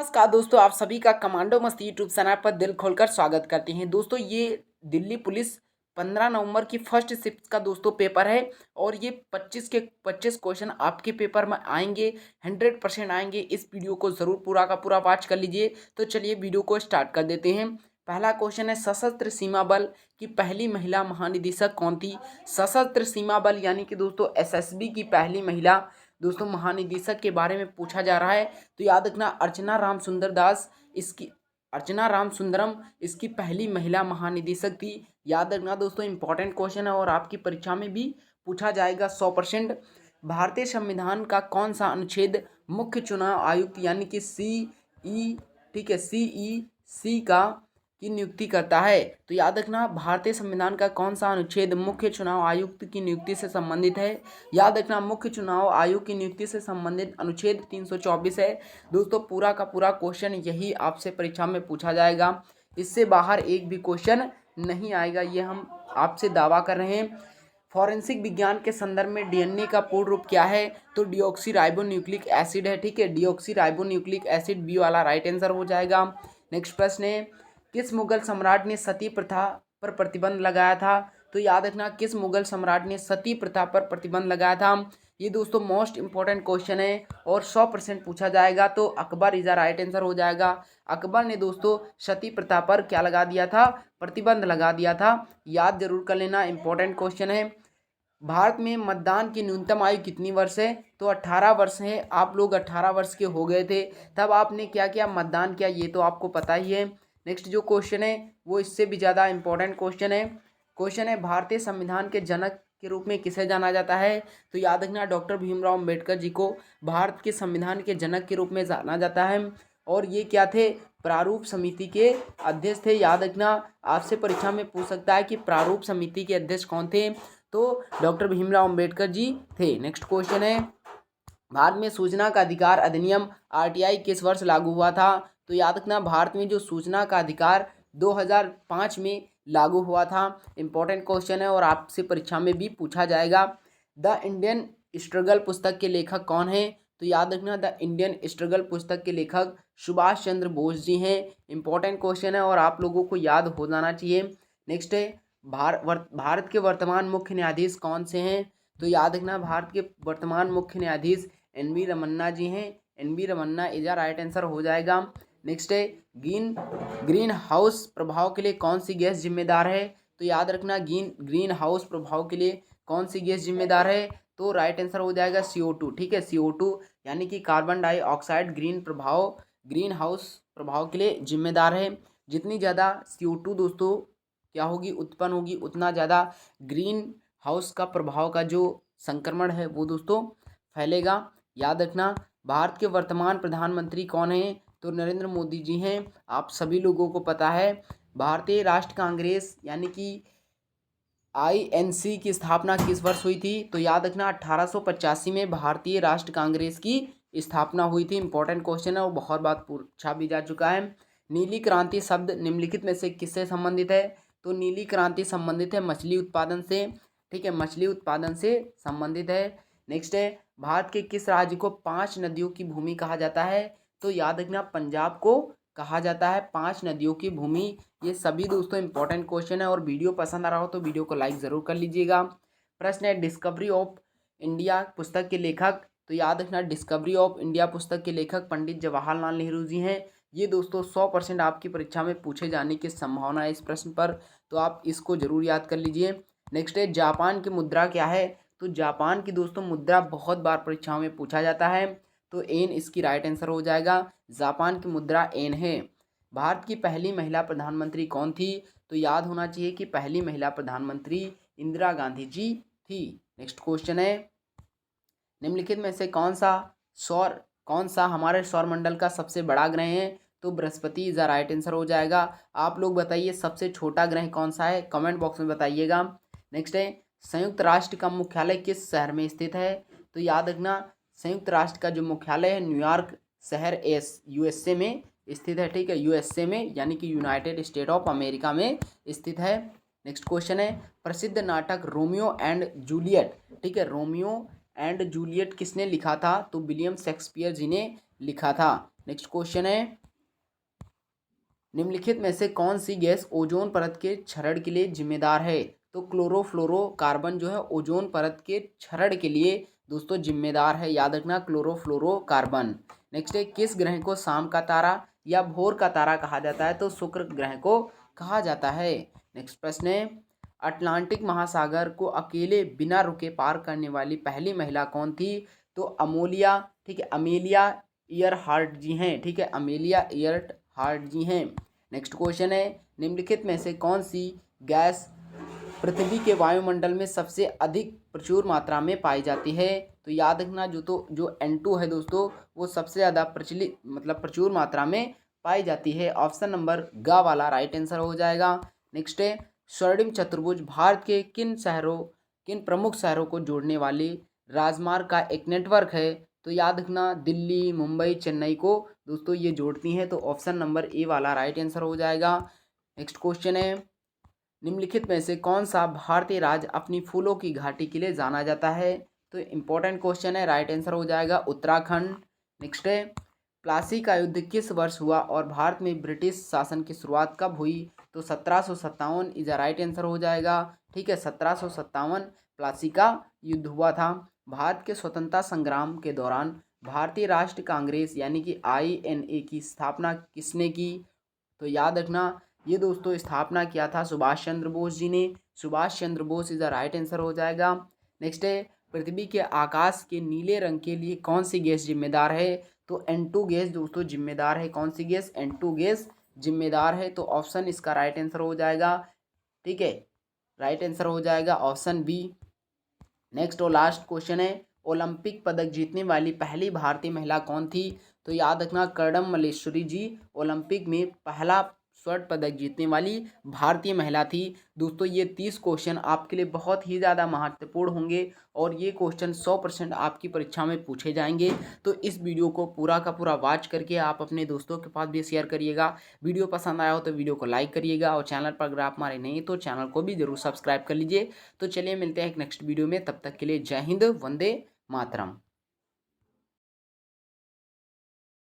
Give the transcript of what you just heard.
नमस्कार दोस्तों, आप सभी का कमांडो मस्ती यूट्यूब चैनल पर दिल खोलकर स्वागत करते हैं। दोस्तों, ये दिल्ली पुलिस 15 नवंबर की फर्स्ट शिफ्ट का दोस्तों पेपर है और ये 25 के 25 क्वेश्चन आपके पेपर में आएंगे। 100% आएंगे। इस वीडियो को ज़रूर पूरा का पूरा वॉच कर लीजिए। तो चलिए वीडियो को स्टार्ट कर देते हैं। पहला क्वेश्चन है, सशस्त्र सीमा बल की पहली महिला महानिदेशक कौन थी? सशस्त्र सीमा बल यानी कि दोस्तों एसएसबी की पहली महिला दोस्तों महानिदेशक के बारे में पूछा जा रहा है। तो याद रखना, अर्चना राम सुंदरम इसकी पहली महिला महानिदेशक थी। याद रखना दोस्तों, इंपॉर्टेंट क्वेश्चन है और आपकी परीक्षा में भी पूछा जाएगा 100%। भारतीय संविधान का कौन सा अनुच्छेद मुख्य चुनाव आयुक्त यानी कि सीई, ठीक है, सीई का की नियुक्ति करता है? तो याद रखना, भारतीय संविधान का कौन सा अनुच्छेद मुख्य चुनाव आयुक्त की नियुक्ति से संबंधित है? याद रखना, मुख्य चुनाव आयोग की नियुक्ति से संबंधित अनुच्छेद 324 है। दोस्तों, पूरा का पूरा क्वेश्चन यही आपसे परीक्षा में पूछा जाएगा। इससे बाहर एक भी क्वेश्चन नहीं आएगा, ये हम आपसे दावा कर रहे हैं। फॉरेंसिक विज्ञान के संदर्भ में डीएनए का पूर्ण रूप क्या है? तो डिऑक्सी राइबो न्यूक्लिक एसिड है। ठीक है, deoxyribonucleic acid B वाला राइट आंसर हो जाएगा। नेक्स्ट प्रश्न है, किस मुगल सम्राट ने सती प्रथा पर प्रतिबंध लगाया था? तो याद रखना, किस मुगल सम्राट ने सती प्रथा पर प्रतिबंध लगाया था? ये दोस्तों मोस्ट इंपॉर्टेंट क्वेश्चन है और 100% पूछा जाएगा। तो Akbar is the right answer हो जाएगा। अकबर ने दोस्तों सती प्रथा पर क्या लगा दिया था? प्रतिबंध लगा दिया था। याद जरूर कर लेना, इंपॉर्टेंट क्वेश्चन है। भारत में मतदान की न्यूनतम आयु कितनी वर्ष है? तो 18 वर्ष है। आप लोग 18 वर्ष के हो गए थे तब आपने क्या किया? मतदान किया, ये तो आपको पता ही है। नेक्स्ट जो क्वेश्चन है वो इससे भी ज़्यादा इंपॉर्टेंट क्वेश्चन है। क्वेश्चन है, भारतीय संविधान के जनक के रूप में किसे जाना जाता है? तो याद रखना, डॉक्टर भीमराव अम्बेडकर जी को भारत के संविधान के जनक के रूप में जाना जाता है। और ये क्या थे? प्रारूप समिति के अध्यक्ष थे। याद रखना, आपसे परीक्षा में पूछ सकता है कि प्रारूप समिति के अध्यक्ष कौन थे? तो डॉक्टर भीमराव अम्बेडकर जी थे। नेक्स्ट क्वेश्चन है, भारत में सूचना का अधिकार अधिनियम आरटीआई किस वर्ष लागू हुआ था? तो याद रखना, भारत में जो सूचना का अधिकार 2005 में लागू हुआ था। इंपॉर्टेंट क्वेश्चन है और आपसे परीक्षा में भी पूछा जाएगा। द इंडियन स्ट्रगल पुस्तक के लेखक कौन है? तो याद रखना, द इंडियन स्ट्रगल पुस्तक के लेखक सुभाष चंद्र बोस जी हैं। इंपॉर्टेंट क्वेश्चन है और आप लोगों को याद हो जाना चाहिए। नेक्स्ट है, भारत के वर्तमान मुख्य न्यायाधीश कौन से हैं? तो याद रखना, भारत के वर्तमान मुख्य न्यायाधीश एन वी रमन्ना जी हैं। N V Ramanna is a right answer हो जाएगा। नेक्स्ट है, ग्रीन हाउस प्रभाव के लिए कौन सी गैस जिम्मेदार है? तो याद रखना, ग्रीन हाउस प्रभाव के लिए कौन सी गैस जिम्मेदार है? तो राइट आंसर हो जाएगा CO2। ठीक है, CO2 यानी कि कार्बन डाइऑक्साइड ग्रीन हाउस प्रभाव के लिए जिम्मेदार है। जितनी ज़्यादा CO2 दोस्तों क्या होगी? उत्पन्न होगी, उतना ज़्यादा ग्रीन हाउस का प्रभाव का जो संक्रमण है वो दोस्तों फैलेगा। याद रखना, भारत के वर्तमान प्रधानमंत्री कौन हैं? तो नरेंद्र मोदी जी हैं। आप सभी लोगों को पता है। भारतीय राष्ट्र कांग्रेस यानी कि INC की स्थापना किस वर्ष हुई थी? तो याद रखना, 1885 में भारतीय राष्ट्र कांग्रेस की स्थापना हुई थी। इंपॉर्टेंट क्वेश्चन है और बहुत बार पूछा भी जा चुका है। नीली क्रांति शब्द निम्नलिखित में से किससे संबंधित है? तो नीली क्रांति संबंधित है मछली उत्पादन से। ठीक है, मछली उत्पादन से संबंधित है। नेक्स्ट है, भारत के किस राज्य को 5 नदियों की भूमि कहा जाता है? तो याद रखना, पंजाब को कहा जाता है 5 नदियों की भूमि। ये सभी दोस्तों इंपॉर्टेंट क्वेश्चन है और वीडियो पसंद आ रहा हो तो वीडियो को लाइक ज़रूर कर लीजिएगा। प्रश्न है, डिस्कवरी ऑफ इंडिया पुस्तक के लेखक? तो याद रखना, डिस्कवरी ऑफ इंडिया पुस्तक के लेखक पंडित जवाहरलाल नेहरू जी हैं। ये दोस्तों 100% आपकी परीक्षा में पूछे जाने की संभावना है इस प्रश्न पर, तो आप इसको जरूर याद कर लीजिए। नेक्स्ट है, जापान की मुद्रा क्या है? तो जापान की दोस्तों मुद्रा बहुत बार परीक्षाओं में पूछा जाता है, तो एन इसकी राइट आंसर हो जाएगा। जापान की मुद्रा एन है। भारत की पहली महिला प्रधानमंत्री कौन थी? तो याद होना चाहिए कि पहली महिला प्रधानमंत्री इंदिरा गांधी जी थी। नेक्स्ट क्वेश्चन है, निम्नलिखित में से कौन सा हमारे सौरमंडल का सबसे बड़ा ग्रह है? तो Brihaspati is the right answer हो जाएगा। आप लोग बताइए सबसे छोटा ग्रह कौन सा है? कमेंट बॉक्स में बताइएगा। नेक्स्ट है, संयुक्त राष्ट्र का मुख्यालय किस शहर में स्थित है? तो याद रखना, संयुक्त राष्ट्र का जो मुख्यालय है न्यूयॉर्क शहर USA में स्थित है। ठीक है, USA में यानी कि यूनाइटेड स्टेट ऑफ अमेरिका में स्थित है। नेक्स्ट क्वेश्चन है, प्रसिद्ध नाटक रोमियो एंड जूलियट, ठीक है, रोमियो एंड जूलियट किसने लिखा था? तो विलियम शेक्सपियर जी ने लिखा था। नेक्स्ट क्वेश्चन है, निम्नलिखित में से कौन सी गैस ओजोन परत के क्षरण के लिए जिम्मेदार है? तो क्लोरोफ्लोरोकार्बन जो है ओजोन परत के क्षरण के लिए दोस्तों जिम्मेदार है, याद रखना क्लोरोफ्लोरोकार्बन। नेक्स्ट है, किस ग्रह को शाम का तारा या भोर का तारा कहा जाता है? तो शुक्र ग्रह को कहा जाता है। नेक्स्ट प्रश्न है, अटलांटिक महासागर को अकेले बिना रुके पार करने वाली पहली महिला कौन थी? तो अमोलिया, ठीक है, अमेलिया ईयरहार्ट जी हैं, ठीक है, अमेलिया ईयरहार्ट जी हैं। नेक्स्ट क्वेश्चन है, निम्नलिखित में से कौन सी गैस पृथ्वी के वायुमंडल में सबसे अधिक प्रचुर मात्रा में पाई जाती है? तो याद रखना जो N2 है दोस्तों वो सबसे ज़्यादा प्रचलित मतलब प्रचुर मात्रा में पाई जाती है। ऑप्शन नंबर ग वाला राइट आंसर हो जाएगा। नेक्स्ट है, स्वर्णिम चतुर्भुज भारत के किन प्रमुख शहरों को जोड़ने वाली राजमार्ग का एक नेटवर्क है? तो याद रखना दिल्ली, मुंबई, चेन्नई को दोस्तों ये जोड़ती हैं, तो ऑप्शन नंबर ए वाला राइट आंसर हो जाएगा। नेक्स्ट क्वेश्चन है, निम्नलिखित में से कौन सा भारतीय राज्य अपनी फूलों की घाटी के लिए जाना जाता है? तो इंपॉर्टेंट क्वेश्चन है, राइट आंसर हो जाएगा उत्तराखंड। नेक्स्ट है, प्लासी का युद्ध किस वर्ष हुआ और भारत में ब्रिटिश शासन की शुरुआत कब हुई? तो 1757 इज अ राइट आंसर हो जाएगा। ठीक है, 1757 प्लासी का युद्ध हुआ था। भारत के स्वतंत्रता संग्राम के दौरान भारतीय राष्ट्रीय कांग्रेस यानी कि INA की स्थापना किसने की? तो याद रखना ये दोस्तों स्थापना किया था सुभाष चंद्र बोस जी ने। Subhash Chandra Bose is the right answer हो जाएगा। नेक्स्ट है, पृथ्वी के आकाश के नीले रंग के लिए कौन सी गैस जिम्मेदार है? तो N2 गैस दोस्तों जिम्मेदार है। कौन सी गैस? N2 गैस जिम्मेदार है, तो ऑप्शन इसका राइट आंसर हो जाएगा। ठीक है, राइट आंसर हो जाएगा ऑप्शन बी। नेक्स्ट और लास्ट क्वेश्चन है, ओलंपिक पदक जीतने वाली पहली भारतीय महिला कौन थी? तो याद रखना कर्णम मल्लेश्वरी जी ओलंपिक में पहला स्वर्ण पदक जीतने वाली भारतीय महिला थी। दोस्तों ये 30 क्वेश्चन आपके लिए बहुत ही ज़्यादा महत्वपूर्ण होंगे और ये क्वेश्चन 100% आपकी परीक्षा में पूछे जाएंगे। तो इस वीडियो को पूरा का पूरा वॉच करके आप अपने दोस्तों के पास भी शेयर करिएगा। वीडियो पसंद आया हो तो वीडियो को लाइक करिएगा और चैनल पर अगर आप हमारे नहीं तो चैनल को भी जरूर सब्सक्राइब कर लीजिए। तो चलिए मिलते हैं एक नेक्स्ट वीडियो में, तब तक के लिए जय हिंद, वंदे मातरम।